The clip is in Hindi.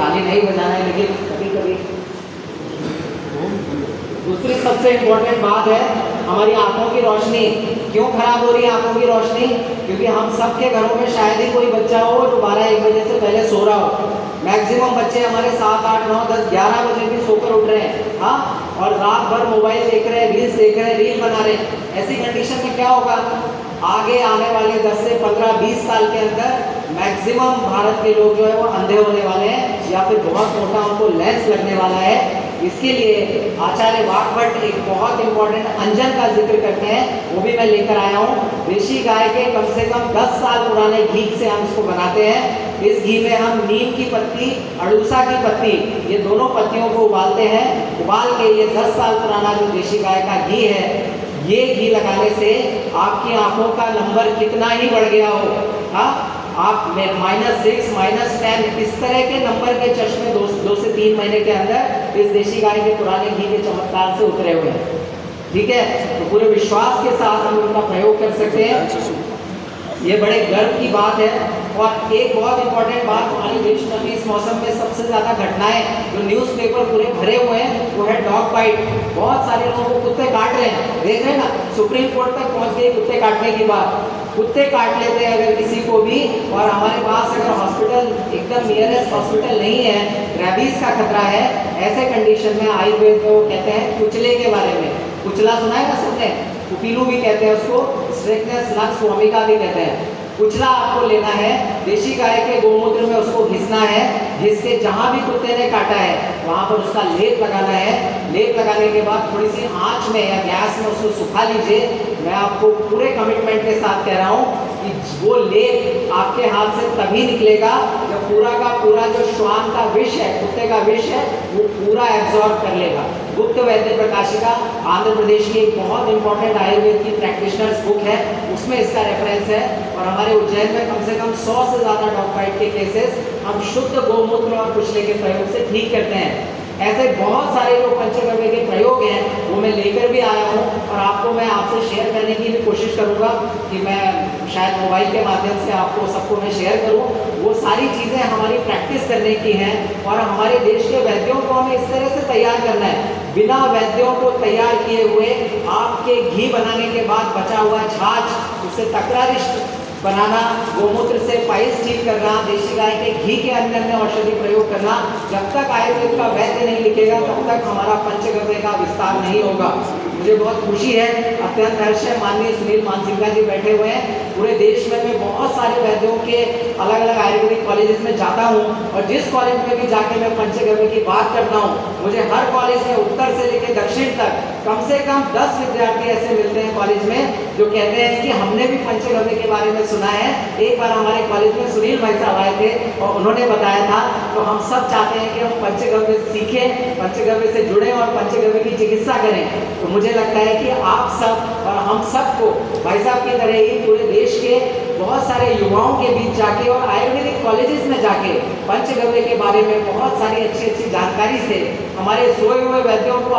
ताली नहीं बजाना है, लेकिन कभी कभी। दूसरी सबसे इम्पोर्टेंट बात है हमारी आंखों की रोशनी। क्यों खराब हो रही है आंखों की रोशनी? क्योंकि हम सबके घरों में शायद ही कोई बच्चा हो जो 12-1 बजे से पहले सो रहा हो। मैक्सिमम बच्चे हमारे 7, 8, 9, 10, 11 बजे भी सोकर उठ रहे हैं, हाँ, और रात भर मोबाइल देख रहे हैं, रील्स देख रहे हैं, रील बना रहे हैं। ऐसी कंडीशन में क्या होगा? आगे आने वाले 10 से 15, 20 साल के अंदर मैक्सिमम भारत के लोग जो है वो अंधे होने वाले हैं, या फिर बहुत मोटा उनको लेंस लगने वाला है। इसके लिए आचार्य वाकभट्ट एक बहुत इंपॉर्टेंट अंजन का जिक्र करते हैं, वो भी मैं लेकर आया हूँ। देशी गाय के कम से कम 10 साल पुराने घी से हम इसको बनाते हैं। इस घी में हम नीम की पत्ती, अड़ूसा की पत्ती, ये दोनों पत्तियों को उबालते हैं। उबाल के ये 10 साल पुराना जो देशी गाय का घी है, ये घी लगाने से आपकी आंखों का नंबर कितना ही बढ़ गया हो, हाँ, आप -6, -10 इस तरह के नंबर के चश्मे 2 से 3 महीने के अंदर इस देशी गाय के पुराने घी के चमत्कार से उतरे हुए हैं। ठीक है, तो पूरे विश्वास के साथ हम उनका प्रयोग कर सकते हैं। ये बड़े गर्व की बात है। और एक बहुत इंपॉर्टेंट बात, हमारी देश में इस मौसम में सबसे ज़्यादा घटनाएं जो न्यूज़पेपर पूरे भरे हुए हैं वो है डॉग बाइट। बहुत सारे लोगों को कुत्ते काट रहे हैं, देख रहे हैं ना, सुप्रीम कोर्ट तक पहुंच गई कुत्ते काटने की बात। कुत्ते काट लेते हैं अगर किसी को भी, और हमारे पास अगर हॉस्पिटल एकदम नियरेस्ट हॉस्पिटल नहीं है, रैबीज का खतरा है, ऐसे कंडीशन में आयुर्वेद में वो कहते हैं कुचले के बारे में। कुचला सुना है ना सबने? कुपीलू भी कहते हैं उसको, स्ट्रेकनेस नक्स भूमिका भी कहते हैं। कुचला आपको लेना है, देशी गाय के गोमूत्र में उसको घिसना है, जिसके जहाँ भी कुत्ते ने काटा है वहाँ पर उसका लेप लगाना है। लेप लगाने के बाद थोड़ी सी आंच में या गैस में उसको सुखा लीजिए। मैं आपको पूरे कमिटमेंट के साथ कह रहा हूँ कि वो लेप आपके हाथ से तभी निकलेगा जब पूरा का पूरा जो श्वान का विष है, कुत्ते का विष है, वो पूरा एब्जॉर्ब कर लेगा। गुप्त वैद्य प्रकाशिका आंध्र प्रदेश की एक बहुत इंपॉर्टेंट आयुर्वेद की प्रैक्टिशनर्स बुक है, उसमें इसका रेफरेंस है। और हमारे उज्जैन में कम से कम 100 से ज़्यादा डॉग बाइट के केसेस हम शुद्ध गोमूत्र और कुचले के प्रयोग से ठीक करते हैं। ऐसे बहुत सारे जो पंचगव्य के प्रयोग हैं वो मैं लेकर भी आया हूँ, और आपको मैं आपसे शेयर करने की भी कोशिश करूँगा कि मैं शायद मोबाइल के माध्यम से आपको सबको मैं शेयर करूँ। वो सारी चीज़ें हमारी प्रैक्टिस करने की हैं, और हमारे देश के वैद्यों को हमें इस तरह से तैयार करना है। बिना वैद्यों को तैयार किए हुए आपके घी बनाने के बाद बचा हुआ छाछ, उससे तकरारिष्ट बनाना, गोमूत्र से पाइल्स ठीक करना, देशी गाय के घी के अन्य अन्य औषधि प्रयोग करना, जब तक आयुर्वेद का वैद्य नहीं लिखेगा तब तक हमारा पंचगव्य का विस्तार नहीं होगा। मुझे बहुत खुशी है, अत्यंत हर्ष है, माननीय सुनील मानसिंघा जी बैठे हुए हैं। पूरे देश में मैं बहुत सारे वैद्यों के अलग अलग आयुर्वेदिक कॉलेजेस में जाता हूँ, और जिस कॉलेज में भी जाके मैं पंचगव्य की बात करता हूँ, मुझे हर कॉलेज में उत्तर से लेकर दक्षिण तक कम से कम 10 विद्यार्थी ऐसे मिलते हैं कॉलेज में जो कहते हैं कि हमने भी पंचगव्य के बारे में सुना है। एक बार हमारे कॉलेज में सुनील भाई साहब आए थे और उन्होंने बताया था, तो हम सब चाहते हैं कि हम पंचगव्य सीखें, पंचगव्य से जुड़ें और पंचगव्य की चिकित्सा करें। तो मुझे लगता है कि आप सब और हम सबको भाई साहब की तरह ही पूरे देश के बहुत सारे युवाओं के बीच जाके और आयुर्वेदिक कॉलेजेस में जाके पंचगव्य के बारे में बहुत सारी अच्छी अच्छी जानकारी से हमारे सोए हुए वैद्यों को